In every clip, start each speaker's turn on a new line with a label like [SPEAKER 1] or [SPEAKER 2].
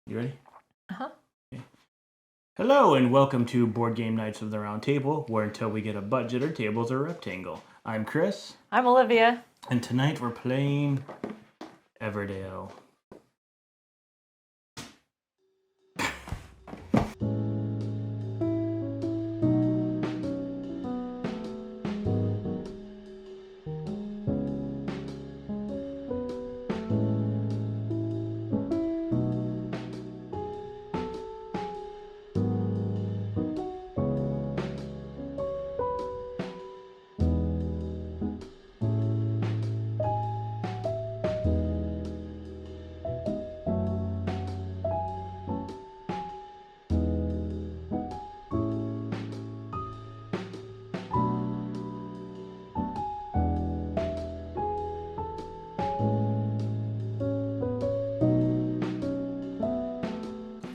[SPEAKER 1] You ready?
[SPEAKER 2] Uh-huh.
[SPEAKER 1] Okay. Hello and welcome to Board Game Nights of the Round Table, where until we get a budget, our tables are a rectangle. I'm Chris.
[SPEAKER 2] I'm Olivia.
[SPEAKER 1] And tonight we're playing Everdell.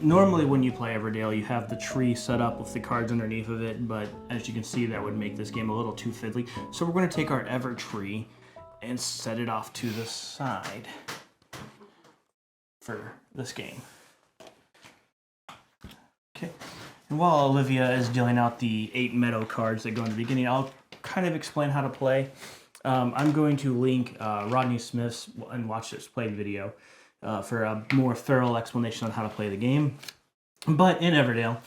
[SPEAKER 1] Normally when you play Everdell, you have the tree set up with the cards underneath of it, but as you can see, that would make this game a little too fiddly. So we're going to take our Ever tree and set it off to the side for this game. Okay. And while Olivia is dealing out the 8 meadow cards that go in the beginning, I'll kind of explain how to play. I'm going to link Rodney Smith's and Watch This Play video for a more thorough explanation on how to play the game. But in Everdell,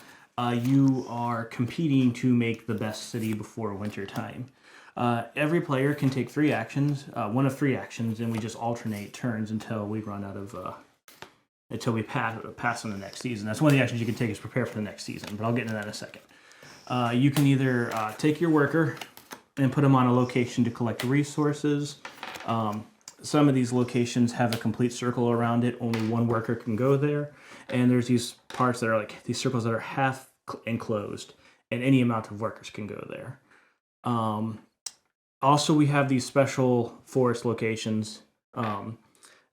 [SPEAKER 1] you are competing to make the best city before winter time. Every player can take 3 actions, one of 3 actions, and we just alternate turns until we run out of, until we pass on the next season. That's one of the actions you can take is prepare for the next season, but I'll get into that in a second. You can either take your worker and put them on a location to collect resources. Some of these locations have a complete circle around it. Only one worker can go there. And there's these parts that are like these circles that are half enclosed, and any amount of workers can go there. Also, we have these special forest locations.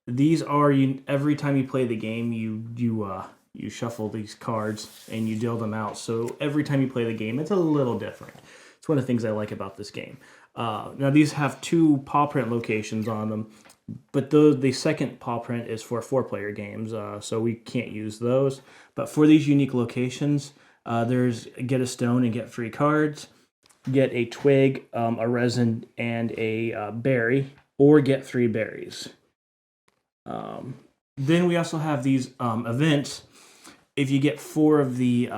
[SPEAKER 1] These are every time you play the game, you shuffle these cards and you deal them out. So every time you play the game, it's a little different. It's one of the things I like about this game. Now these have 2 paw print locations on them, but the second paw print is for 4-player games, so we can't use those. But for these unique locations, there's get a stone and get 3 cards, get a twig, a resin, and a berry, or get 3 berries. Then we also have these events. If you get 4 of the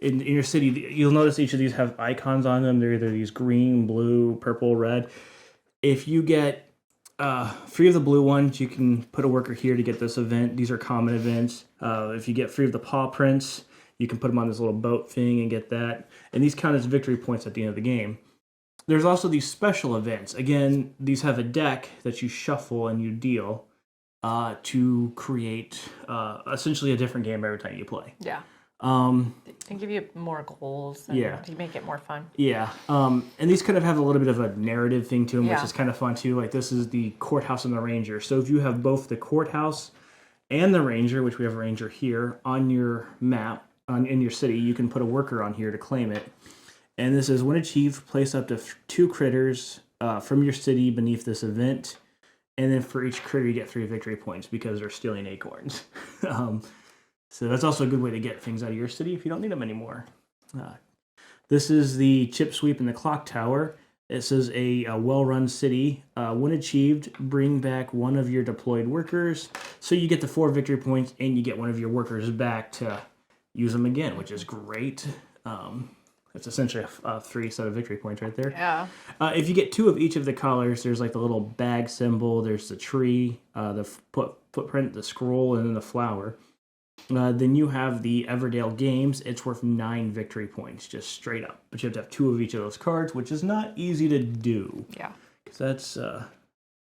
[SPEAKER 1] in your city, you'll notice each of these have icons on them. They're either these green, blue, purple, red. If you get 3 of the blue ones, you can put a worker here to get this event. These are common events. If you get 3 of the paw prints, you can put them on this little boat thing and get that. And these count as victory points at the end of the game. There's also these special events. Again, these have a deck that you shuffle and you deal to create essentially a different game every time you play.
[SPEAKER 2] Yeah. They give you more goals and to make it more fun.
[SPEAKER 1] Yeah. And these kind of have a little bit of a narrative thing to them, which
[SPEAKER 2] Yeah.
[SPEAKER 1] is kind of fun too. Like this is the courthouse and the ranger. So if you have both the courthouse and the ranger, which we have a ranger here, on your map, in your city, you can put a worker on here to claim it. And this is when achieved, place up to 2 critters from your city beneath this event. And then for each critter, you get 3 victory points because they're stealing acorns. So that's also a good way to get things out of your city if you don't need them anymore. This is the chip sweep in the clock tower. It says a well-run city. When achieved, bring back 1 of your deployed workers. So you get the 4 victory points and you get 1 of your workers back to use them again, which is great. It's essentially a 3 set of victory points right there.
[SPEAKER 2] Yeah.
[SPEAKER 1] If you get 2 of each of the colors, there's like the little bag symbol, there's the tree, the footprint, the scroll, and then the flower. Then you have the Everdell games. It's worth 9 victory points, just straight up. But you have to have 2 of each of those cards, which is not easy to do.
[SPEAKER 2] Yeah.
[SPEAKER 1] Because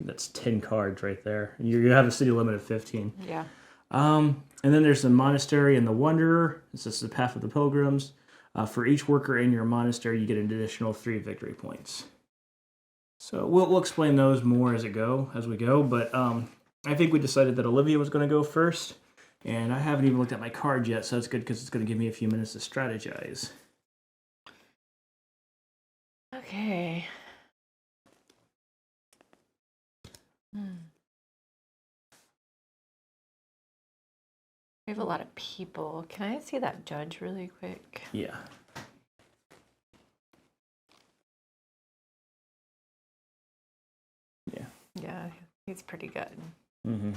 [SPEAKER 1] that's 10 cards right there. You have a city limit of 15.
[SPEAKER 2] Yeah.
[SPEAKER 1] And then there's the monastery and the wanderer. This is the path of the pilgrims. For each worker in your monastery, you get an additional 3 victory points. So we'll explain those more as we go. But I think we decided that Olivia was going to go first. And I haven't even looked at my card yet, so it's good because it's going to give me a few minutes to strategize.
[SPEAKER 2] Okay. We have a lot of people. Can I see that judge really quick?
[SPEAKER 1] Yeah. Yeah.
[SPEAKER 2] Yeah, he's pretty good.
[SPEAKER 1] Mm-hmm.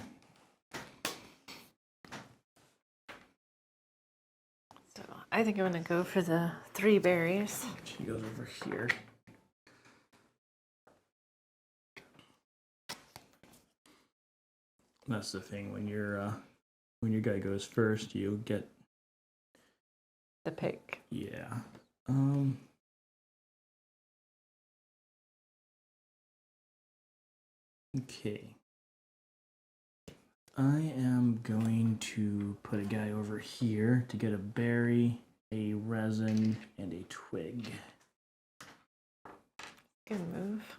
[SPEAKER 2] So I think I'm gonna go for the 3 berries.
[SPEAKER 1] She goes over here. That's the thing when your guy goes first, you get
[SPEAKER 2] The pick.
[SPEAKER 1] yeah. Okay. I am going to put a guy over here to get a berry, a resin, and a twig.
[SPEAKER 2] Good move.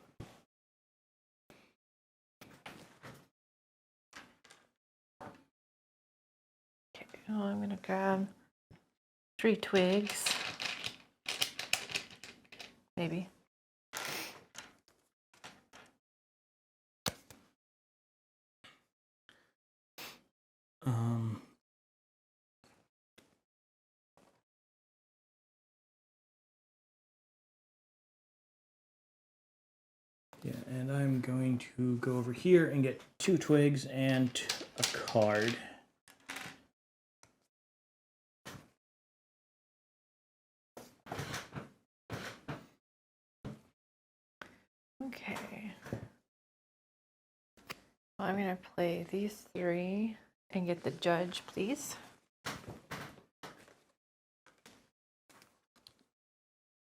[SPEAKER 2] Okay, well, I'm gonna grab 3 twigs. Maybe.
[SPEAKER 1] Yeah, and I'm going to go over here and get 2 twigs and a card.
[SPEAKER 2] Okay. Well, I'm gonna play these 3 and get the judge, please.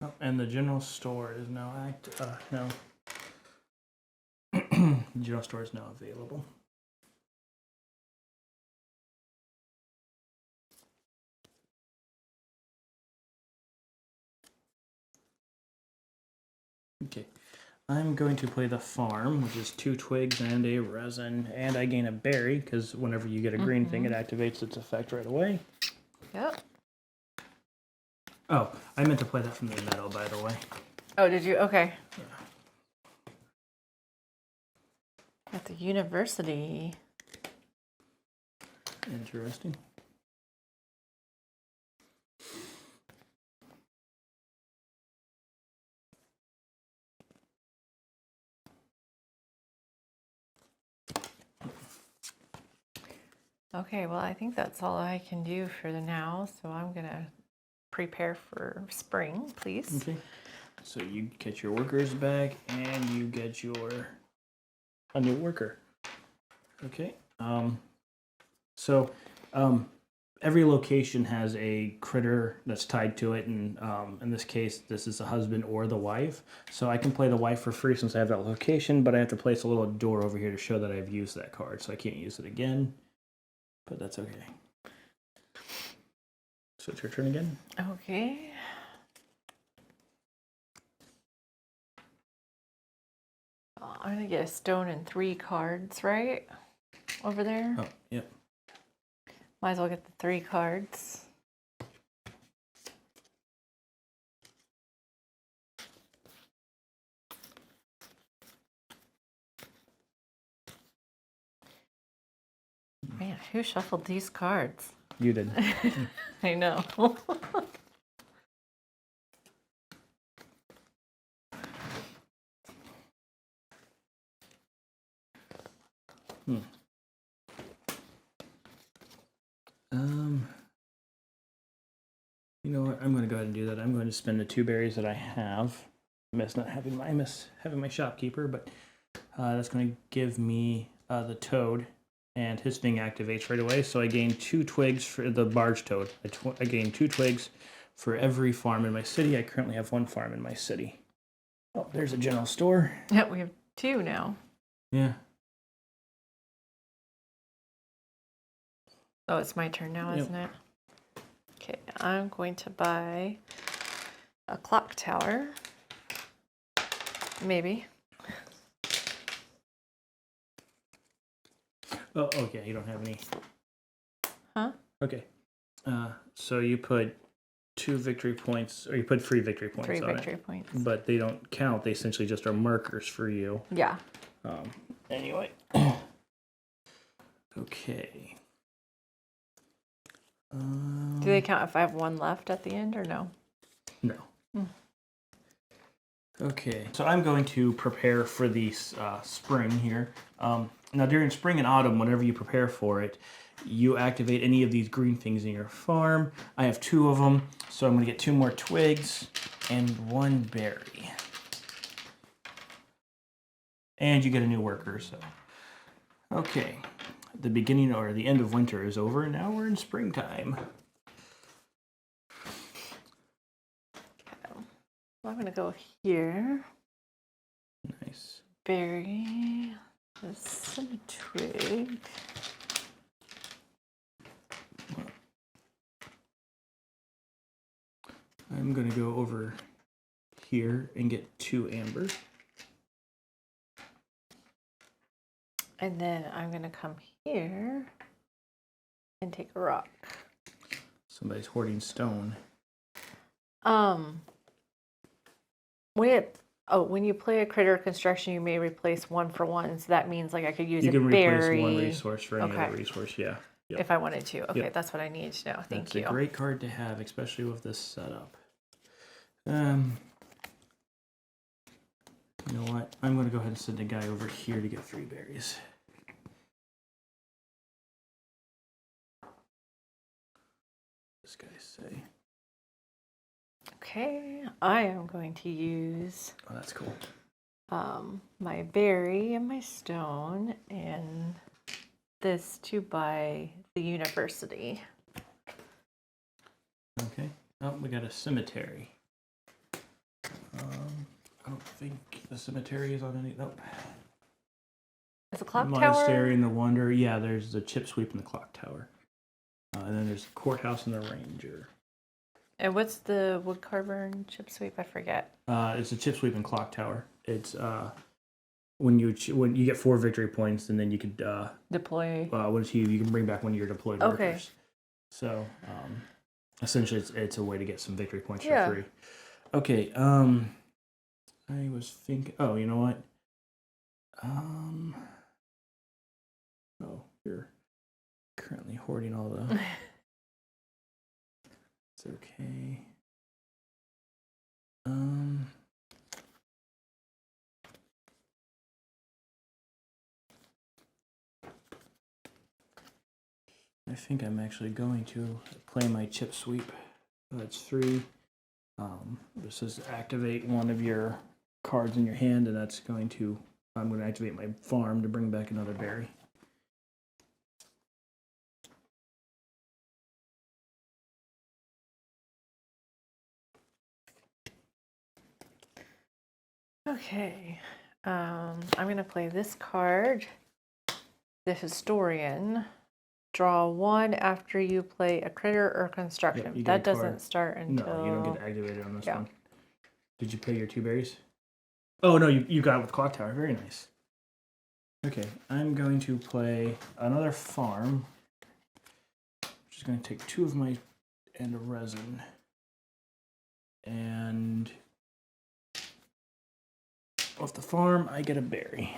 [SPEAKER 1] Oh, and the general store is now no. General store is now available. Okay, I'm going to play the farm, which is 2 twigs and a resin, and I gain a berry because whenever you get a green thing, it activates its effect right away.
[SPEAKER 2] Yep.
[SPEAKER 1] Oh, I meant to play that from the meadow, by the way.
[SPEAKER 2] Oh, did you? Okay.
[SPEAKER 1] Yeah.
[SPEAKER 2] At the university.
[SPEAKER 1] Interesting.
[SPEAKER 2] Okay, well, I think that's all I can do for the now, so I'm gonna prepare for spring, please.
[SPEAKER 1] Okay. So you get your workers back, and you get a new worker. Okay. Every location has a critter that's tied to it, and in this case, this is the husband or the wife. So I can play the wife for free since I have that location, but I have to place a little door over here to show that I've used that card, so I can't use it again. But that's okay. So it's your turn again.
[SPEAKER 2] Okay. I'm gonna get a stone and 3 cards, right? Over there.
[SPEAKER 1] Oh, yep.
[SPEAKER 2] Might as well get the 3 cards. Man, who shuffled these cards?
[SPEAKER 1] You did.
[SPEAKER 2] I know.
[SPEAKER 1] You know what? I'm going to go ahead and do that. I'm going to spend the 2 berries that I have. I miss having my shopkeeper, but that's going to give me the toad, and his thing activates right away. So I gain 2 twigs for the barge toad. I gain 2 twigs for every farm in my city. I currently have 1 farm in my city. Oh, there's a general store.
[SPEAKER 2] Yeah, we have 2 now.
[SPEAKER 1] Yeah.
[SPEAKER 2] Oh, it's my turn now, isn't it? Okay, I'm going to buy a clock tower. Maybe.
[SPEAKER 1] Oh, okay. You don't have any.
[SPEAKER 2] Huh?
[SPEAKER 1] Okay. So you put 2 victory points, or you put 3 victory points
[SPEAKER 2] 3
[SPEAKER 1] on
[SPEAKER 2] victory
[SPEAKER 1] it,
[SPEAKER 2] points.
[SPEAKER 1] but they don't count. They essentially just are markers for you.
[SPEAKER 2] Yeah.
[SPEAKER 1] Anyway. Okay.
[SPEAKER 2] Do they count if I have one left at the end or no?
[SPEAKER 1] No. Okay, so I'm going to prepare for the spring here. Now during spring and autumn, whenever you prepare for it, you activate any of these green things in your farm. I have 2 of them, so I'm going to get 2 more twigs and 1 berry. And you get a new worker, so. Okay, the beginning or the end of winter is over, and now we're in springtime.
[SPEAKER 2] I'm going to go here.
[SPEAKER 1] Nice.
[SPEAKER 2] Berry. Some twig.
[SPEAKER 1] I'm going to go over here and get 2 amber.
[SPEAKER 2] And then I'm going to come here and take a rock.
[SPEAKER 1] Somebody's hoarding stone.
[SPEAKER 2] When you play a critter construction, you may replace 1 for 1. So that means like I could use
[SPEAKER 1] you
[SPEAKER 2] a
[SPEAKER 1] can
[SPEAKER 2] berry.
[SPEAKER 1] Replace 1 resource for any other resource, yeah. Yep.
[SPEAKER 2] If I wanted to. Okay,
[SPEAKER 1] Yep.
[SPEAKER 2] that's what I need to know. Thank you.
[SPEAKER 1] That's a great card to have, especially with this setup. You know what? I'm going to go ahead and send a guy over here to get 3 berries. This guy say.
[SPEAKER 2] Okay, I am going to use
[SPEAKER 1] Oh, that's cool.
[SPEAKER 2] my berry and my stone and this to buy the university.
[SPEAKER 1] Okay. Oh, we got a cemetery. I don't think the cemetery is on any. Nope.
[SPEAKER 2] Is the clock
[SPEAKER 1] the
[SPEAKER 2] tower?
[SPEAKER 1] Monastery and the Wonder. Yeah, there's the chip sweep and the clock tower. And then there's the courthouse and the ranger.
[SPEAKER 2] And what's the wood carver and chip sweep? I forget.
[SPEAKER 1] It's a chip sweep and clock tower. It's when you get 4 victory points, and then you could
[SPEAKER 2] Deploy.
[SPEAKER 1] Once you can bring back one of your deployed
[SPEAKER 2] Okay.
[SPEAKER 1] workers. So essentially, it's a way to get some victory points
[SPEAKER 2] Yeah.
[SPEAKER 1] for free. Okay. I was thinking. Oh, you know what? Oh, you're currently hoarding all the. It's okay. I think I'm actually going to play my chip sweep. That's 3. This says activate one of your cards in your hand, and that's going to. I'm going to activate my farm to bring back another berry.
[SPEAKER 2] Okay. I'm going to play this card, the Historian. Draw 1 after you play a critter or construction.
[SPEAKER 1] Yep, you get
[SPEAKER 2] that
[SPEAKER 1] a
[SPEAKER 2] doesn't
[SPEAKER 1] card.
[SPEAKER 2] start until...
[SPEAKER 1] No, you don't get activated on this
[SPEAKER 2] Yeah.
[SPEAKER 1] one. Did you play your 2 berries? Oh, no, you got it with Clock Tower. Very nice. Okay, I'm going to play another farm. Which is going to take 2 of my and a resin. And off the farm, I get a berry.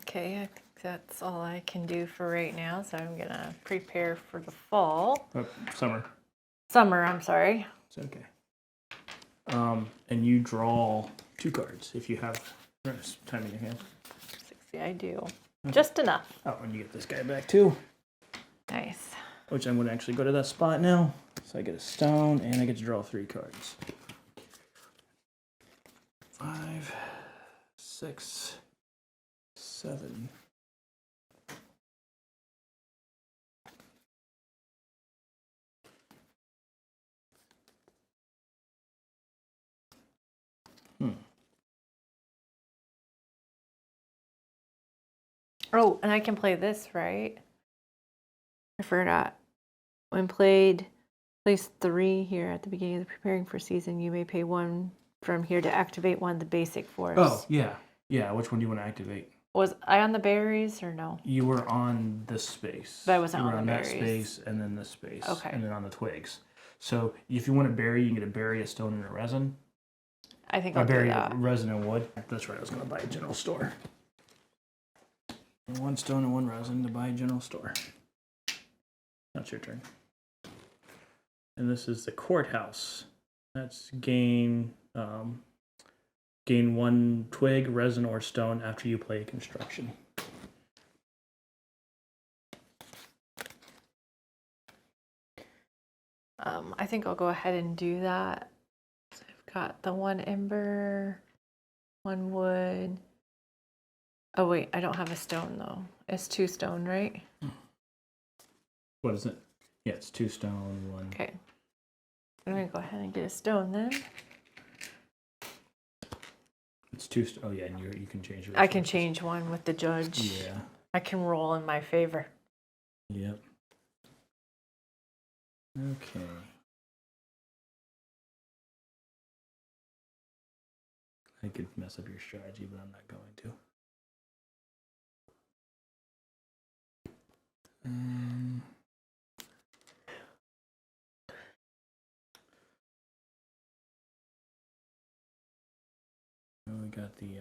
[SPEAKER 2] Okay, I think that's all I can do for right now. So I'm going to prepare for the fall.
[SPEAKER 1] Summer.
[SPEAKER 2] Summer, I'm sorry.
[SPEAKER 1] It's okay. And you draw 2 cards if you have time in your hand.
[SPEAKER 2] 60, I do.
[SPEAKER 1] Okay.
[SPEAKER 2] Just enough.
[SPEAKER 1] Oh, and you get this guy back too.
[SPEAKER 2] Nice.
[SPEAKER 1] Which I'm going to actually go to that spot now. So I get a stone, and I get to draw 3 cards. 5, 6, 7.
[SPEAKER 2] Oh, and I can play this, right? I forgot. When played, place 3 here at the beginning of the preparing for season. You may pay 1 from here to activate 1 of the basic force.
[SPEAKER 1] Oh, yeah. Yeah, which one do you want to activate?
[SPEAKER 2] Was I on the berries or no?
[SPEAKER 1] You were on this space.
[SPEAKER 2] But I wasn't
[SPEAKER 1] you were
[SPEAKER 2] on the
[SPEAKER 1] that
[SPEAKER 2] berries.
[SPEAKER 1] space, and then this space.
[SPEAKER 2] Okay.
[SPEAKER 1] And then on the twigs. So if you want a berry, you can get a berry, a stone, and a resin.
[SPEAKER 2] I think
[SPEAKER 1] A
[SPEAKER 2] I'll do
[SPEAKER 1] berry,
[SPEAKER 2] that.
[SPEAKER 1] resin, and wood. That's right, I was going to buy a general store. 1 stone and 1 resin to buy general store. That's your turn. And this is the courthouse. That's gain 1 twig, resin, or stone after you play construction.
[SPEAKER 2] I think I'll go ahead and do that. So I've got the 1 ember, 1 wood. Oh wait, I don't have a stone though. It's 2 stone, right?
[SPEAKER 1] What is it? Yeah, it's 2 stone, 1.
[SPEAKER 2] Okay. I'm gonna go ahead and get a stone then.
[SPEAKER 1] It's 2 stone. Oh yeah, and you can change it.
[SPEAKER 2] I can change one with the judge.
[SPEAKER 1] Yeah.
[SPEAKER 2] I can roll in my favor.
[SPEAKER 1] Yep. Okay. I could mess up your strategy, but I'm not going to. We got the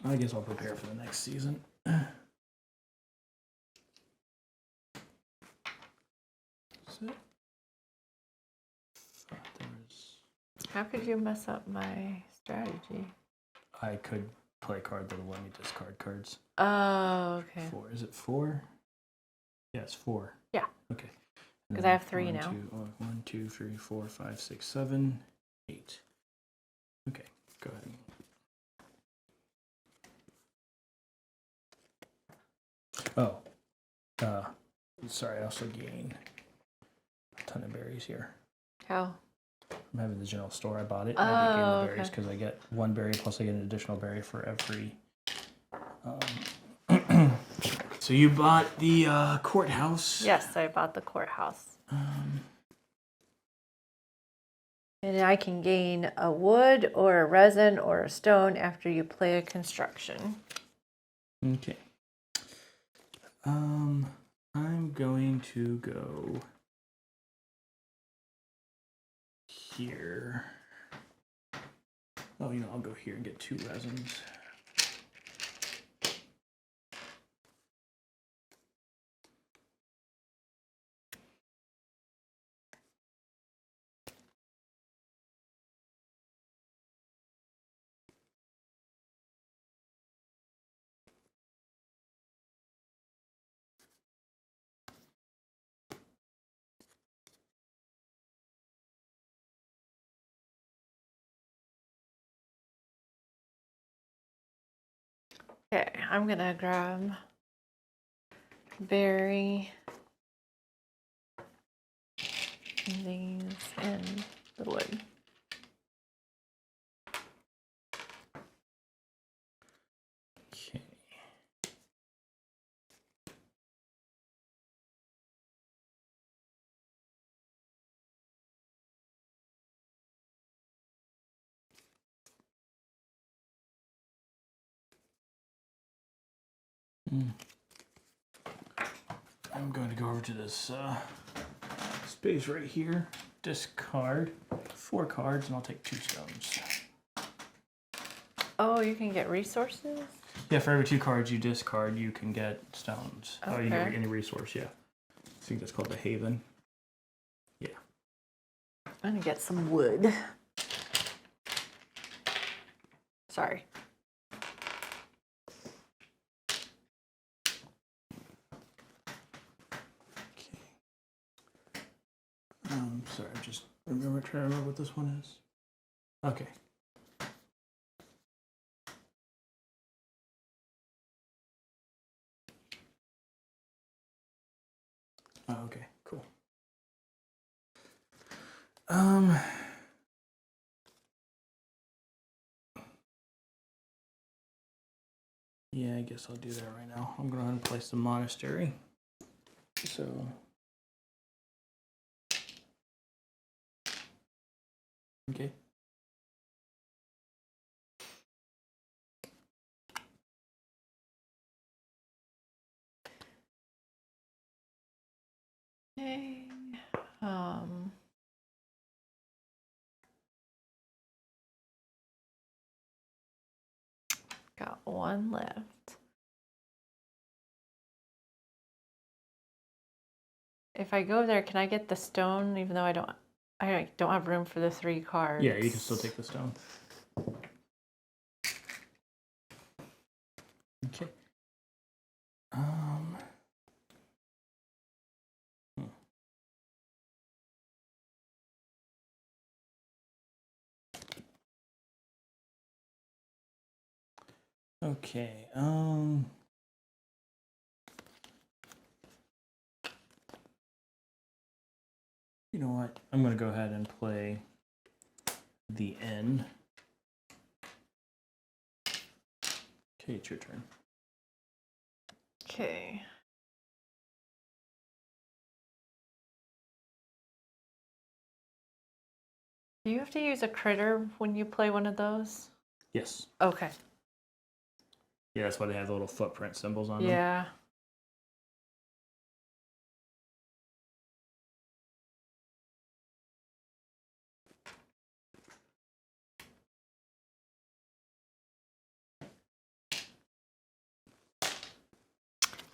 [SPEAKER 1] I guess I'll prepare for the next season. So,
[SPEAKER 2] How could you mess up my strategy?
[SPEAKER 1] I could play a card that will let me discard cards.
[SPEAKER 2] Oh, okay.
[SPEAKER 1] 4. Is it 4? Yeah, it's 4.
[SPEAKER 2] Yeah.
[SPEAKER 1] Okay.
[SPEAKER 2] Because I have 3 now.
[SPEAKER 1] 1, 2, 3, 4, 5, 6, 7, 8. Okay, go ahead. Oh, sorry, I also gain a ton of berries here.
[SPEAKER 2] How?
[SPEAKER 1] I'm having the general store. I bought it.
[SPEAKER 2] Oh,
[SPEAKER 1] I gain the
[SPEAKER 2] okay.
[SPEAKER 1] berries because I get 1 berry plus I get an additional berry for every. So you bought the courthouse.
[SPEAKER 2] Yes, I bought the courthouse. And I can gain a wood or a resin or a stone after you play a construction.
[SPEAKER 1] Okay. I'm going to go here. Oh, I'll go here and get 2 resins.
[SPEAKER 2] Okay, I'm gonna grab berry, these, and the wood.
[SPEAKER 1] Okay. I'm going to go over to this space right here, discard 4 cards, and I'll take 2 stones.
[SPEAKER 2] Oh, you can get resources?
[SPEAKER 1] Yeah, for every 2 cards you discard, you can get stones. Oh, you get
[SPEAKER 2] Okay.
[SPEAKER 1] any resource, yeah. I think that's called the Haven. Yeah.
[SPEAKER 2] I'm gonna get some wood. Sorry.
[SPEAKER 1] Okay. Sorry, I'm just trying to remember what this one is. Okay. Oh, okay, cool. Yeah, I guess I'll do that right now. I'm going to go ahead and place the monastery. So. Okay.
[SPEAKER 2] Okay. Got one left. If I go there, can I get the stone even though I don't have room for the 3 cards?
[SPEAKER 1] Yeah, you can still take the stone. Okay. Okay. You know what? I'm gonna go ahead and play the N. Okay, it's your turn.
[SPEAKER 2] Okay. Do you have to use a critter when you play one of those?
[SPEAKER 1] Yes.
[SPEAKER 2] Okay.
[SPEAKER 1] Yeah, that's why they have the little footprint symbols on them.
[SPEAKER 2] Yeah.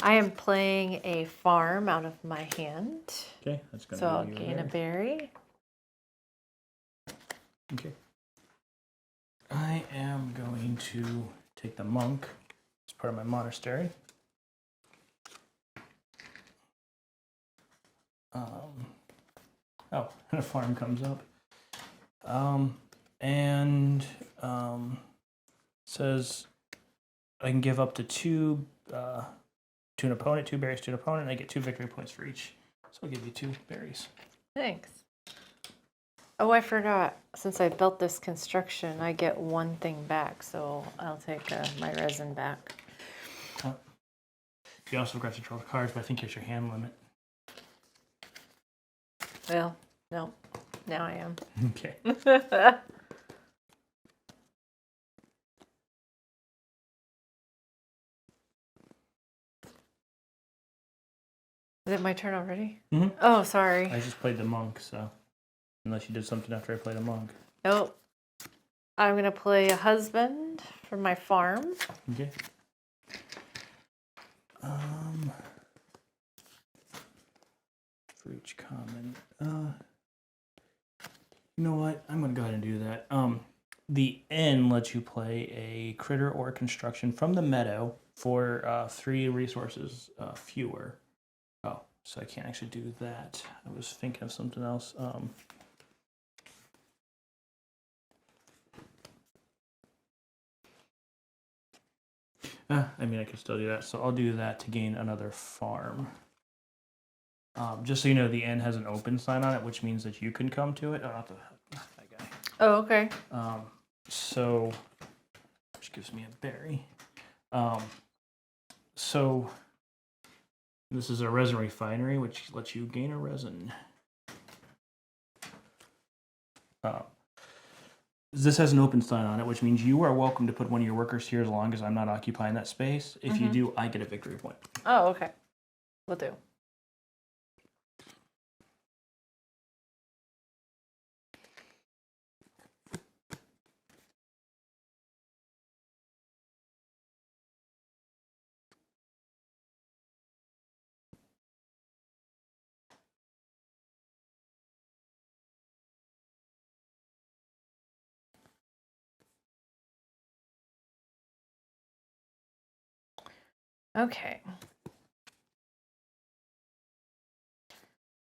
[SPEAKER 2] I am playing a farm out of my hand.
[SPEAKER 1] Okay, that's gonna
[SPEAKER 2] So I'll
[SPEAKER 1] give you
[SPEAKER 2] gain a berry.
[SPEAKER 1] Okay. I am going to take the monk as part of my monastery. Oh, and a farm comes up. Says I can give up to 2 to an opponent, 2 berries to an opponent. I get 2 victory points for each. So I'll give you 2 berries.
[SPEAKER 2] Thanks. Oh, I forgot. Since I built this construction, I get 1 thing back, so I'll take my resin back.
[SPEAKER 1] You also forgot to draw the cards, but I think it's your hand limit.
[SPEAKER 2] Well, no. Now I am.
[SPEAKER 1] Okay.
[SPEAKER 2] Is it my turn already?
[SPEAKER 1] Mm-hmm.
[SPEAKER 2] Oh, sorry.
[SPEAKER 1] I just played the monk, so unless you did something after I played a monk.
[SPEAKER 2] Nope. I'm going to play a husband for my farm.
[SPEAKER 1] Okay. For each common. You know what? I'm going to go ahead and do that. The N lets you play a critter or construction from the meadow for 3 resources fewer. Oh, so I can't actually do that. I was thinking of something else. I mean, I could still do that. So I'll do that to gain another farm. Just so you know, the N has an open sign on it, which means that you can come to it. Oh, not that guy.
[SPEAKER 2] Oh, okay.
[SPEAKER 1] So, which gives me a berry. So, this is a resin refinery, which lets you gain a resin. This has an open sign on it, which means you are welcome to put one of your workers here as long as I'm not occupying that space. If you do, I get a victory point.
[SPEAKER 2] Oh, okay. Will do. Okay.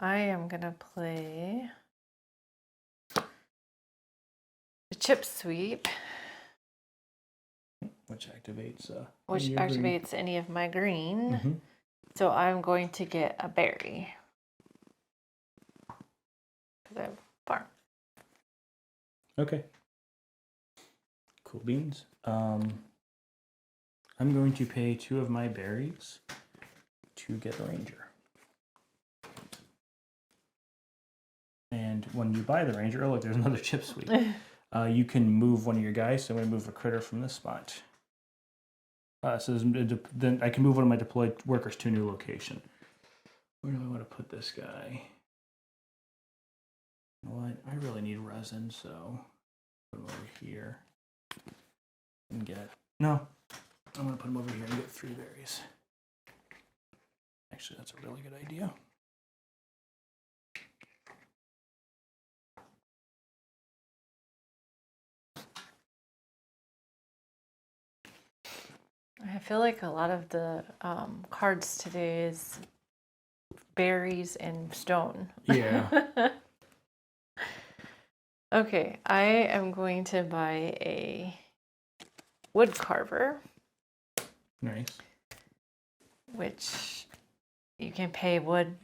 [SPEAKER 2] I am going to play the chip sweep.
[SPEAKER 1] Which activates
[SPEAKER 2] green. Any of my green. So I'm going to get a berry. Because I have farm.
[SPEAKER 1] Okay. Cool beans. I'm going to pay 2 of my berries to get a ranger. And when you buy the ranger, oh look, there's another chip sweep. You can move one of your guys, so I'm going to move a critter from this spot. So then I can move one of my deployed workers to a new location. Where do I want to put this guy? You know what? I really need resin, so put him over here. And get... No, I'm going to put them over here and get 3 berries. Actually, that's a really good idea.
[SPEAKER 2] I feel like a lot of the cards today is berries and stone.
[SPEAKER 1] Yeah.
[SPEAKER 2] Okay, I am going to buy a wood carver.
[SPEAKER 1] Nice.
[SPEAKER 2] Which you can pay wood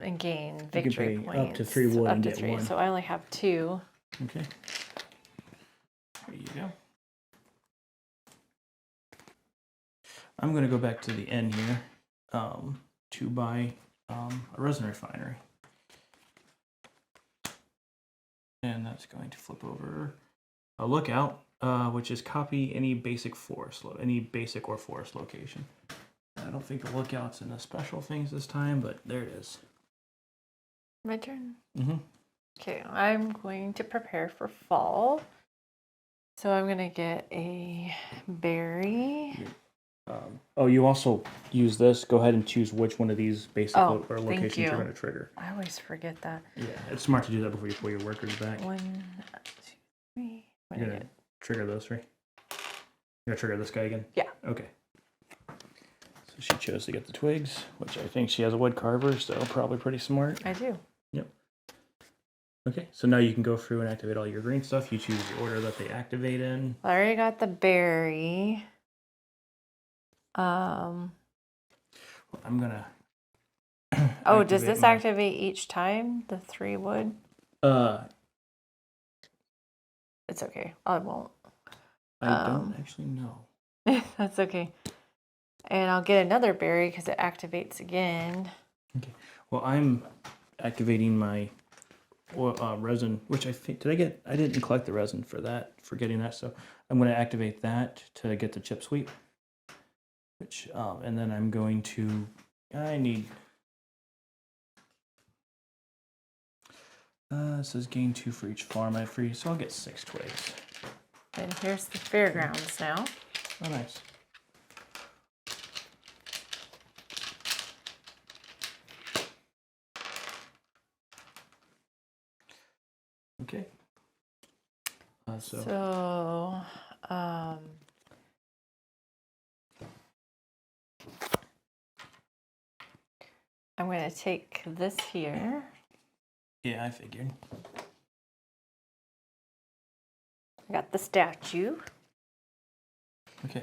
[SPEAKER 2] and gain
[SPEAKER 1] You
[SPEAKER 2] victory
[SPEAKER 1] can pay
[SPEAKER 2] points.
[SPEAKER 1] up to 3 wood and get
[SPEAKER 2] 3.
[SPEAKER 1] 1.
[SPEAKER 2] So I only have 2.
[SPEAKER 1] Okay. There you go. I'm going to go back to the end here to buy a resin refinery. And that's going to flip over a lookout, which is copy any basic or forest location. I don't think the lookout's in the special things this time, but there it is.
[SPEAKER 2] My turn.
[SPEAKER 1] Mm-hmm.
[SPEAKER 2] Okay, I'm going to prepare for fall. So I'm going to get a berry.
[SPEAKER 1] You also use this. Go ahead and choose which one of these basic or
[SPEAKER 2] thank
[SPEAKER 1] locations
[SPEAKER 2] you.
[SPEAKER 1] you're going to trigger.
[SPEAKER 2] I always forget that.
[SPEAKER 1] Yeah, it's smart to do that before you pull your workers back.
[SPEAKER 2] 1, 2, 3.
[SPEAKER 1] You're going to trigger those 3? You're going to trigger this guy again?
[SPEAKER 2] Yeah.
[SPEAKER 1] Okay. So she chose to get the twigs, which I think she has a wood carver, so probably pretty smart.
[SPEAKER 2] I do.
[SPEAKER 1] Yep. Okay, so now you can go through and activate all your green stuff. You choose the order that they activate in.
[SPEAKER 2] I already got the berry.
[SPEAKER 1] I'm gonna.
[SPEAKER 2] Oh, does this activate each time? The 3 wood? It's okay. I won't.
[SPEAKER 1] I don't actually know.
[SPEAKER 2] That's okay. And I'll get another berry because it activates again.
[SPEAKER 1] Okay. Well, I'm activating my resin, which I think I didn't collect the resin for getting that, so I'm going to activate that to get the chip sweep. Which and then I'm going to. I need. It says gain 2 for each farm I have free, so I'll get 6 twigs.
[SPEAKER 2] And here's the fairgrounds now.
[SPEAKER 1] Oh, nice. Okay.
[SPEAKER 2] I'm going to take this here.
[SPEAKER 1] Yeah, I figured.
[SPEAKER 2] I got the statue.
[SPEAKER 1] Okay,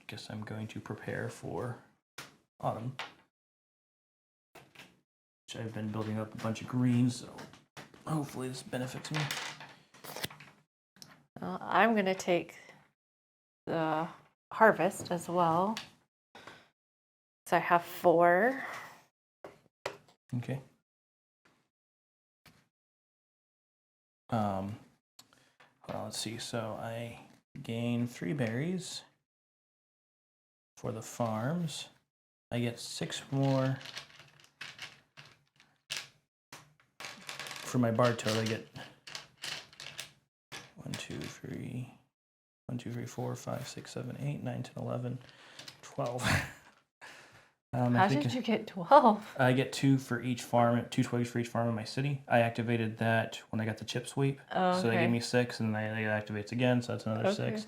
[SPEAKER 1] guess I'm going to prepare for autumn. Which I've been building up a bunch of greens, so hopefully this benefits me.
[SPEAKER 2] Well, I'm going to take the harvest as well. So I have 4.
[SPEAKER 1] Okay. Well, let's see. So I gain 3 berries for the farms. I get 6 more for my bar total. I get 1, 2, 3, 4, 5, 6, 7, 8, 9, 10, 11, 12.
[SPEAKER 2] How did you get 12?
[SPEAKER 1] I get 2 for each farm, 2 twigs for each farm in my city. I activated that when I got the chip sweep.
[SPEAKER 2] Oh,
[SPEAKER 1] so they gave me 6, and then it activates again, so that's another
[SPEAKER 2] Okay.
[SPEAKER 1] 6.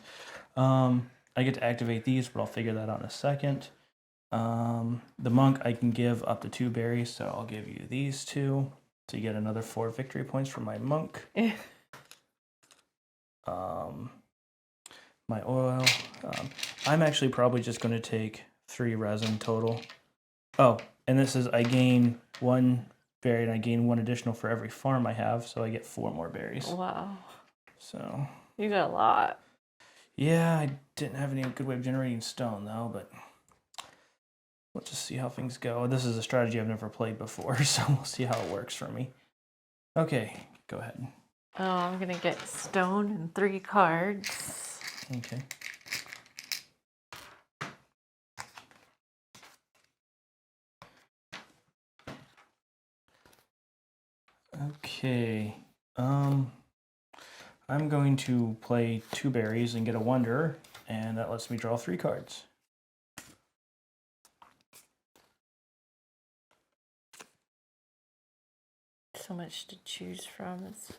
[SPEAKER 1] I get to activate these, but I'll figure that out in a second. The monk, I can give up to 2 berries, so I'll give you these 2 to get another 4 victory points for my monk. My oil, I'm actually probably just going to take 3 resin total. Oh, and this is I gain 1 berry and I gain 1 additional for every farm I have, so I get 4 more berries.
[SPEAKER 2] Wow.
[SPEAKER 1] So
[SPEAKER 2] You got a lot.
[SPEAKER 1] yeah, I didn't have any good way of generating stone though, but let's just see how things go. This is a strategy I've never played before, so we'll see how it works for me. Okay, go ahead.
[SPEAKER 2] Oh, I'm gonna get stone and 3 cards.
[SPEAKER 1] Okay. Okay. I'm going to play 2 berries and get a wonder. and that lets me draw 3 cards.
[SPEAKER 2] So much to choose from. It's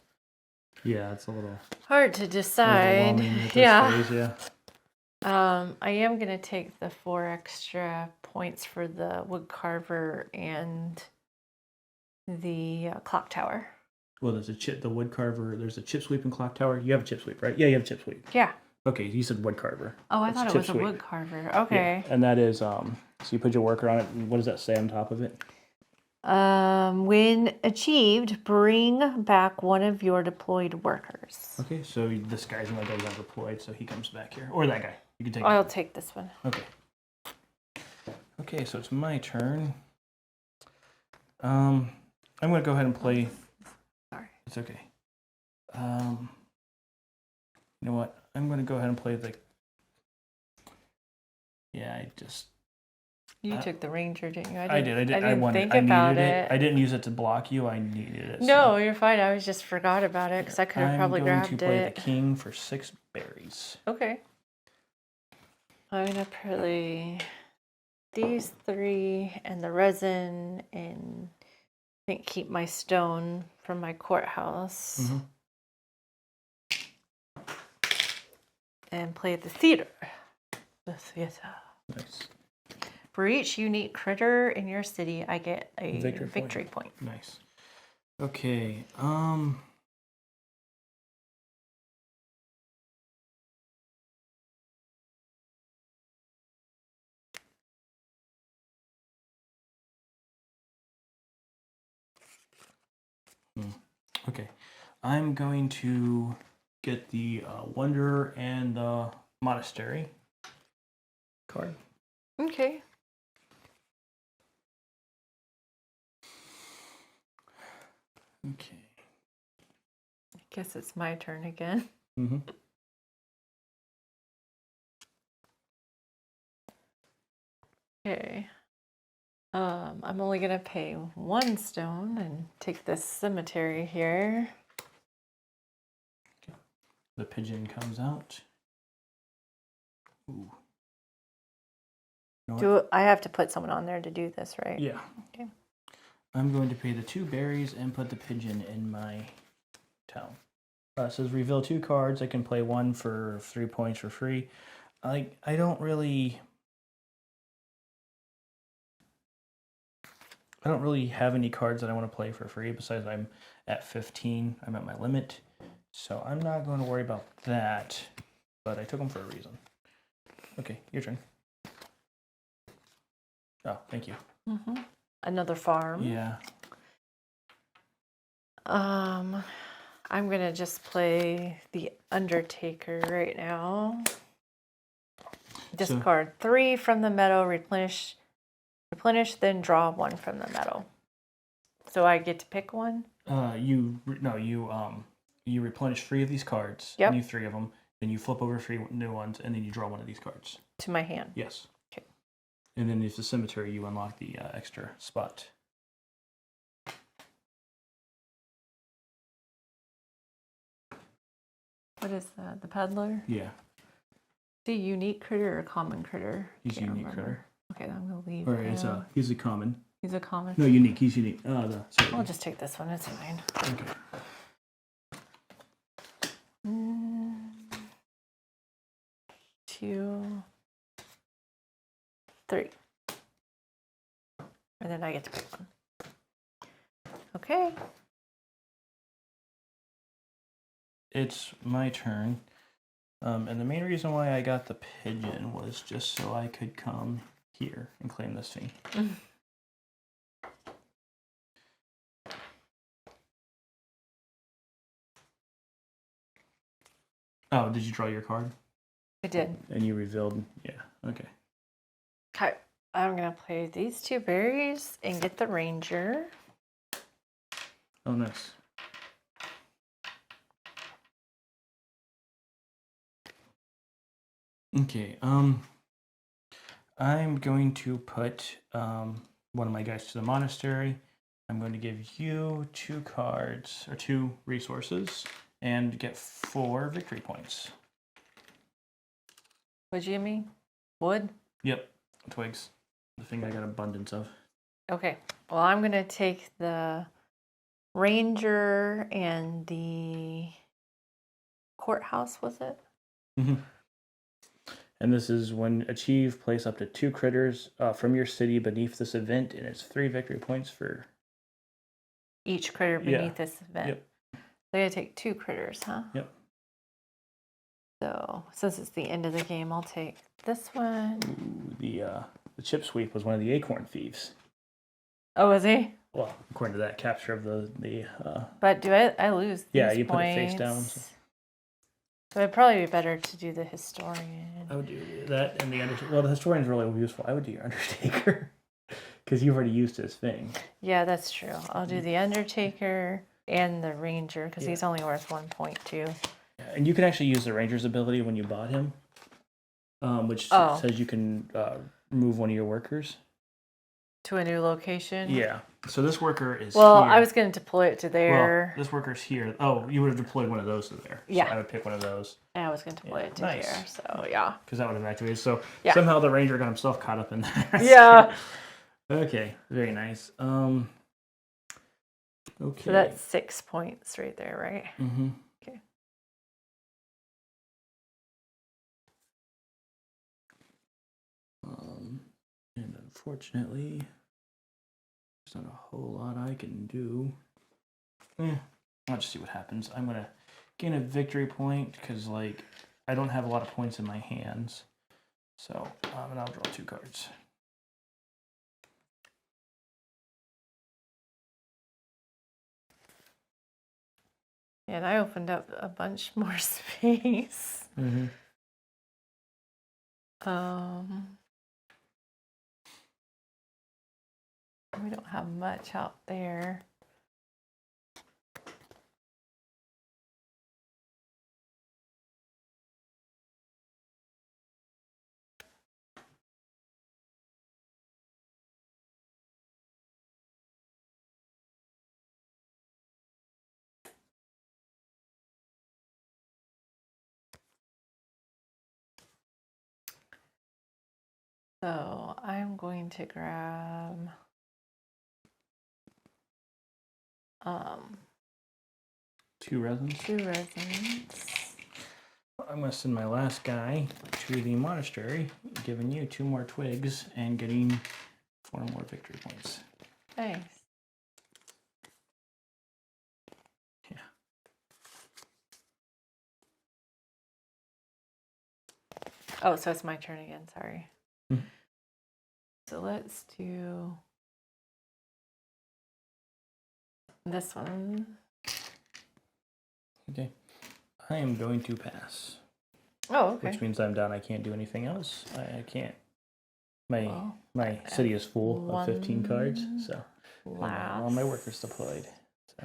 [SPEAKER 1] Yeah, it's a little
[SPEAKER 2] hard to decide.
[SPEAKER 1] overwhelming at this
[SPEAKER 2] Yeah.
[SPEAKER 1] phase, yeah.
[SPEAKER 2] I am gonna take the 4 extra points for the wood carver and the clock tower.
[SPEAKER 1] Well, there's the wood carver. There's a chip sweep and clock tower. You have a chip sweep, right? Yeah, you have a chip sweep.
[SPEAKER 2] Yeah.
[SPEAKER 1] Okay, you said wood carver.
[SPEAKER 2] Oh, I
[SPEAKER 1] It's
[SPEAKER 2] thought it
[SPEAKER 1] chip
[SPEAKER 2] was a
[SPEAKER 1] sweep.
[SPEAKER 2] wood carver. Okay.
[SPEAKER 1] Yeah, and that is so you put your worker on it. And what does that say on top of it?
[SPEAKER 2] When achieved, bring back one of your deployed workers.
[SPEAKER 1] Okay, so this guy's one of those undeployed, so he comes back here, or that guy. You can take.
[SPEAKER 2] I'll take this one.
[SPEAKER 1] Okay. Okay, so it's my turn. I'm gonna go ahead and play.
[SPEAKER 2] Sorry.
[SPEAKER 1] It's okay. You know what? I'm gonna go ahead and play the. Yeah, I just.
[SPEAKER 2] You took the ranger, didn't you?
[SPEAKER 1] I did. I
[SPEAKER 2] didn't
[SPEAKER 1] wanted.
[SPEAKER 2] think
[SPEAKER 1] I
[SPEAKER 2] about
[SPEAKER 1] needed
[SPEAKER 2] it.
[SPEAKER 1] I didn't use it to block you. I needed it.
[SPEAKER 2] No, you're fine. I was just forgot about it because I could have probably grabbed
[SPEAKER 1] I'm going to play
[SPEAKER 2] it.
[SPEAKER 1] the king for 6 berries.
[SPEAKER 2] Okay. I'm gonna play these 3 and the resin, and I think keep my stone from my courthouse.
[SPEAKER 1] Mm-hmm.
[SPEAKER 2] And play the theater. The theater.
[SPEAKER 1] Nice.
[SPEAKER 2] For each unique critter in your city, I get a
[SPEAKER 1] Victory
[SPEAKER 2] point.
[SPEAKER 1] Nice. Okay. Okay. I'm going to get the Wanderer and the Monastery card.
[SPEAKER 2] Okay.
[SPEAKER 1] Okay.
[SPEAKER 2] I guess it's my turn again.
[SPEAKER 1] Mm-hmm.
[SPEAKER 2] Okay. I'm only gonna pay 1 stone and take this cemetery here.
[SPEAKER 1] The pigeon comes out. Ooh.
[SPEAKER 2] I have to put someone on there to do this, right?
[SPEAKER 1] Yeah.
[SPEAKER 2] Okay.
[SPEAKER 1] I'm going to pay the 2 berries and put the pigeon in my town. It says reveal 2 cards. I can play 1 for 3 points for free. I don't really have any cards that I want to play for free. Besides, I'm at 15. I'm at my limit, so I'm not going to worry about that. But I took them for a reason. Okay, your turn. Oh, thank you.
[SPEAKER 2] Mm-hmm. Another farm.
[SPEAKER 1] Yeah.
[SPEAKER 2] I'm gonna just play the Undertaker right now. Discard 3 from the meadow, replenish, then draw 1 from the meadow. So I get to pick one?
[SPEAKER 1] You replenish 3 of these cards.
[SPEAKER 2] Yep.
[SPEAKER 1] You 3 of them. Then you flip over 3 new ones, and then you draw 1 of these cards.
[SPEAKER 2] To my hand?
[SPEAKER 1] Yes.
[SPEAKER 2] Okay.
[SPEAKER 1] And then if the cemetery, you unlock the extra spot.
[SPEAKER 2] What is that? The peddler?
[SPEAKER 1] Yeah.
[SPEAKER 2] Is he a unique critter or a common critter?
[SPEAKER 1] He's a
[SPEAKER 2] Can't
[SPEAKER 1] unique
[SPEAKER 2] remember.
[SPEAKER 1] critter.
[SPEAKER 2] Okay, I'm gonna leave.
[SPEAKER 1] Or
[SPEAKER 2] him.
[SPEAKER 1] he's a common.
[SPEAKER 2] He's a common.
[SPEAKER 1] No, unique. He's unique. Sorry.
[SPEAKER 2] I'll just take this one. It's fine.
[SPEAKER 1] Okay.
[SPEAKER 2] 2, 3. And then I get to pick one. Okay.
[SPEAKER 1] It's my turn. And the main reason why I got the pigeon was just so I could come here and claim this thing. Oh, did you draw your card?
[SPEAKER 2] I did.
[SPEAKER 1] And you revealed? Yeah, okay.
[SPEAKER 2] Okay. I'm going to play these 2 berries and get the ranger.
[SPEAKER 1] Oh, nice. Okay, I'm going to put one of my guys to the monastery. I'm going to give you 2 cards, or 2 resources, and get 4 victory points.
[SPEAKER 2] What'd you give me? Wood?
[SPEAKER 1] Yep, twigs. The thing I got abundance of.
[SPEAKER 2] Okay. Well, I'm going to take the ranger and the courthouse, was it?
[SPEAKER 1] Mm-hmm. And this is when achieve, place up to 2 critters from your city beneath this event, and it's 3 victory points for
[SPEAKER 2] Each critter beneath this event.
[SPEAKER 1] Yep.
[SPEAKER 2] So I gotta take 2 critters, huh?
[SPEAKER 1] Yep.
[SPEAKER 2] So since it's the end of the game, I'll take this one.
[SPEAKER 1] Ooh, the chip sweep was one of the acorn thieves.
[SPEAKER 2] Oh, is he?
[SPEAKER 1] Well, according to that capture of the
[SPEAKER 2] But do I lose these
[SPEAKER 1] yeah, you
[SPEAKER 2] points?
[SPEAKER 1] put it face down.
[SPEAKER 2] So it'd probably be better to do the historian.
[SPEAKER 1] I would do that and the Undertaker. Well, the historian's really useful. I would do your Undertaker because you've already used his thing.
[SPEAKER 2] Yeah, that's true. I'll do the Undertaker and the Ranger because he's only worth 1 point too.
[SPEAKER 1] And you can actually use the Ranger's ability when you bought him, which says you can move one of your workers
[SPEAKER 2] to a new location.
[SPEAKER 1] Yeah. So this worker is
[SPEAKER 2] well,
[SPEAKER 1] here.
[SPEAKER 2] I was going to deploy it to there.
[SPEAKER 1] Well, this worker's here. Oh, you would have deployed one of those to there.
[SPEAKER 2] Yeah.
[SPEAKER 1] So I would pick one of those.
[SPEAKER 2] And I was going to deploy it to
[SPEAKER 1] nice.
[SPEAKER 2] there. So, yeah.
[SPEAKER 1] Because that would have activated. So somehow the Ranger got himself caught up in that.
[SPEAKER 2] Yeah.
[SPEAKER 1] Okay. Very nice. Okay.
[SPEAKER 2] So that's 6 points right there, right?
[SPEAKER 1] Mm-hmm.
[SPEAKER 2] Okay.
[SPEAKER 1] And unfortunately, there's not a whole lot I can do. I'll just see what happens. I'm going to gain a victory point because, like, I don't have a lot of points in my hands. So, and I'll draw 2 cards.
[SPEAKER 2] And I opened up a bunch more space.
[SPEAKER 1] Mm-hmm.
[SPEAKER 2] We don't have much out there. So I'm going to grab
[SPEAKER 1] 2 resins.
[SPEAKER 2] 2 resins.
[SPEAKER 1] I'm going to send my last guy to the monastery, giving you 2 more twigs and getting 4 more victory points.
[SPEAKER 2] Nice.
[SPEAKER 1] Yeah.
[SPEAKER 2] Oh, so it's my turn again. Sorry.
[SPEAKER 1] Mm-hmm.
[SPEAKER 2] So let's do this one.
[SPEAKER 1] Okay. I am going to pass.
[SPEAKER 2] Oh, okay.
[SPEAKER 1] Which means I'm done. I can't do anything else. I can't. My
[SPEAKER 2] Well,
[SPEAKER 1] my city is full of 15 cards, so all my workers deployed. So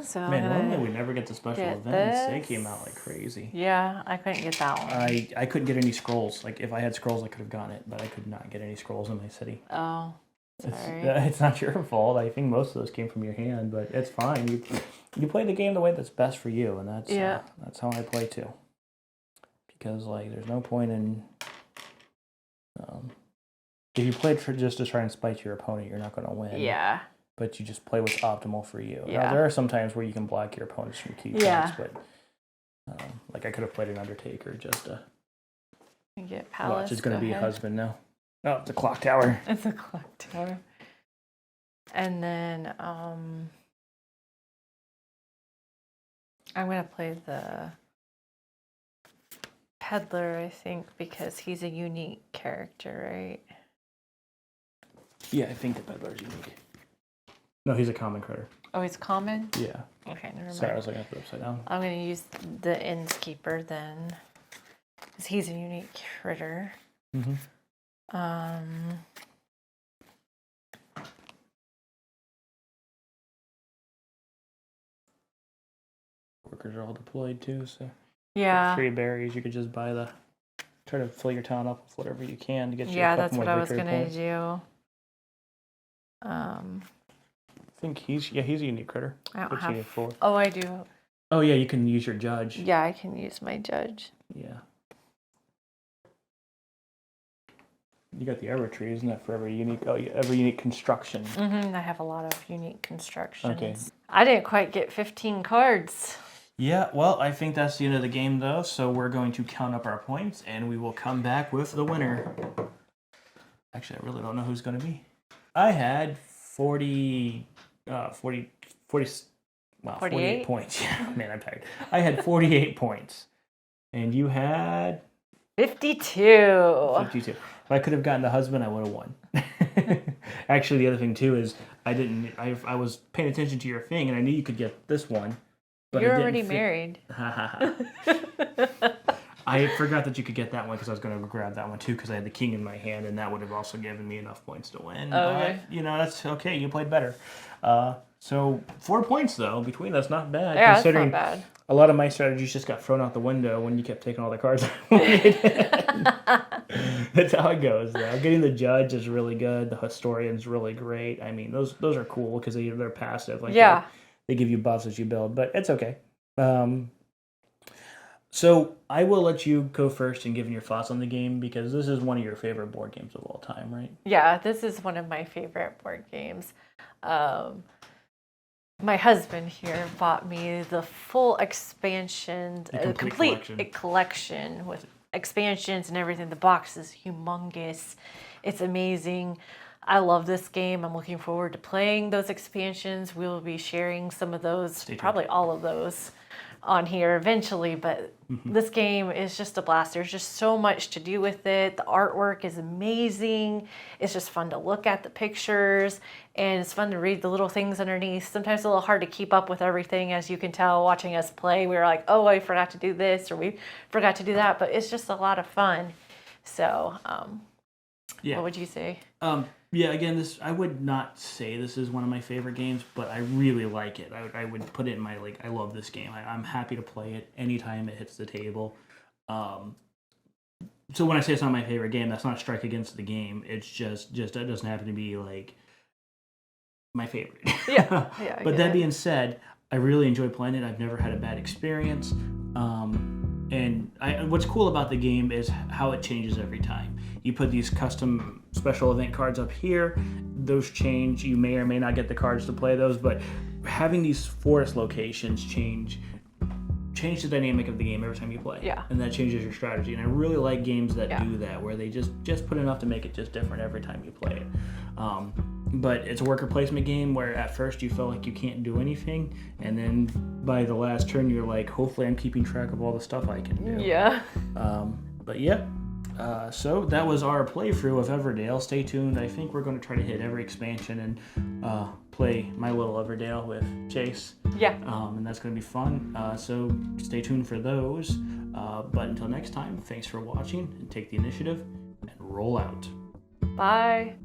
[SPEAKER 2] So
[SPEAKER 1] man, normally we never get the special events. They came out like crazy.
[SPEAKER 2] Yeah, I couldn't get that one.
[SPEAKER 1] I couldn't get any scrolls. Like if I had scrolls, I could have gotten it, but I could not get any scrolls in my city.
[SPEAKER 2] Oh, sorry.
[SPEAKER 1] It's not your fault. I think most of those came from your hand, but it's fine. You play the game the way that's best for you, and that's how I play too. Because like, there's no point in if you played for just to try and spite your opponent, you're not going to win.
[SPEAKER 2] Yeah.
[SPEAKER 1] But you just play what's optimal for you.
[SPEAKER 2] Yeah.
[SPEAKER 1] Now, there are some times where you can block your opponents from key cards, but like I could have played an Undertaker just to
[SPEAKER 2] get Palace.
[SPEAKER 1] Watch, it's going to be a husband now. Oh, it's a clock tower.
[SPEAKER 2] It's a clock tower. And then I'm going to play the Peddler, I think, because he's a unique character, right?
[SPEAKER 1] Yeah, I think the Peddler's unique. No, he's a common critter.
[SPEAKER 2] Oh, he's common?
[SPEAKER 1] Yeah.
[SPEAKER 2] Okay, never mind.
[SPEAKER 1] Sorry, I was looking at it upside down.
[SPEAKER 2] I'm going to use the Innskeeper then, because he's a unique critter.
[SPEAKER 1] Mm-hmm. Workers are all deployed too, so
[SPEAKER 2] yeah.
[SPEAKER 1] 3 berries, you could just buy try to fill your town up with whatever you can to get you
[SPEAKER 2] yeah,
[SPEAKER 1] a couple
[SPEAKER 2] that's
[SPEAKER 1] more
[SPEAKER 2] what I was
[SPEAKER 1] victory
[SPEAKER 2] going
[SPEAKER 1] points.
[SPEAKER 2] to do.
[SPEAKER 1] I think he's a unique critter.
[SPEAKER 2] I don't have.
[SPEAKER 1] 4.
[SPEAKER 2] Oh, I do.
[SPEAKER 1] Oh yeah, you can use your judge.
[SPEAKER 2] Yeah, I can use my judge.
[SPEAKER 1] Yeah. You got the Ever tree, isn't that for every unique construction?
[SPEAKER 2] I have a lot of unique constructions.
[SPEAKER 1] Okay.
[SPEAKER 2] I didn't quite get 15 cards.
[SPEAKER 1] Yeah, well, I think that's the end of the game, though, so we're going to count up our points, and we will come back with the winner. Actually, I really don't know who's going to be. I had 48 points. Yeah, man, I'm tired. I had 48 points, and you had...
[SPEAKER 2] 52.
[SPEAKER 1] 52. If I could have gotten the husband, I would have won. Actually, the other thing, too, is I was paying attention to your thing, and I knew you could get this one. But
[SPEAKER 2] You're already married.
[SPEAKER 1] I forgot that you could get that one because I was going to grab that one too because I had the king in my hand and that would have also given me enough points to win.
[SPEAKER 2] Okay.
[SPEAKER 1] But, that's okay. You played better. So 4 points though between us, not bad.
[SPEAKER 2] Yeah,
[SPEAKER 1] considering
[SPEAKER 2] that's not bad.
[SPEAKER 1] A lot of my strategies just got thrown out the window when you kept taking all the cards I wanted. That's how it goes though. Getting the judge is really good. The historian's really great. I mean, those are cool because they're passive. Like
[SPEAKER 2] yeah.
[SPEAKER 1] They give you buffs as you build, but it's okay. So I will let you go first and give your thoughts on the game because this is one of your favorite board games of all time, right?
[SPEAKER 2] Yeah, this is one of my favorite board games. My husband here bought me the full expansion, a complete collection with expansions and everything. The box is humongous. It's amazing. I love this game. I'm looking forward to playing those expansions. We'll be sharing some of those, probably all of those on here eventually, but this game is just a blast. There's just so much to do with it. The artwork is amazing. It's just fun to look at the pictures, and it's fun to read the little things underneath. Sometimes a little hard to keep up with everything, as you can tell watching us play. We were like, oh, I forgot to do this, or we forgot to do that, but it's just a lot of fun. So, what would you say?
[SPEAKER 1] Yeah, again, I would not say this is one of my favorite games, but I really like it. I would put it in my, I love this game. I'm happy to play it anytime it hits the table. So when I say it's not my favorite game, that's not a strike against the game. It's just it doesn't happen to be, my favorite.
[SPEAKER 2] Yeah.
[SPEAKER 1] But that being said, I really enjoy playing it. I've never had a bad experience. And what's cool about the game is how it changes every time. You put these custom special event cards up here. Those change. You may or may not get the cards to play those, but having these forest locations change the dynamic of the game every time you play.
[SPEAKER 2] Yeah.
[SPEAKER 1] And that changes your strategy. And I really like games that do that, where they just put enough to make it just different every time you play it. But it's a worker placement game where at first you feel like you can't do anything, and then by the last turn you're like, hopefully I'm keeping track of all the stuff I can do.
[SPEAKER 2] Yeah.
[SPEAKER 1] But yeah. So that was our playthrough of Everdell. Stay tuned. I think we're going to try to hit every expansion and play my little Everdell with Chase.
[SPEAKER 2] Yeah.
[SPEAKER 1] And that's going to be fun. So stay tuned for those. But until next time, thanks for watching, and take the initiative and roll out.
[SPEAKER 2] Bye.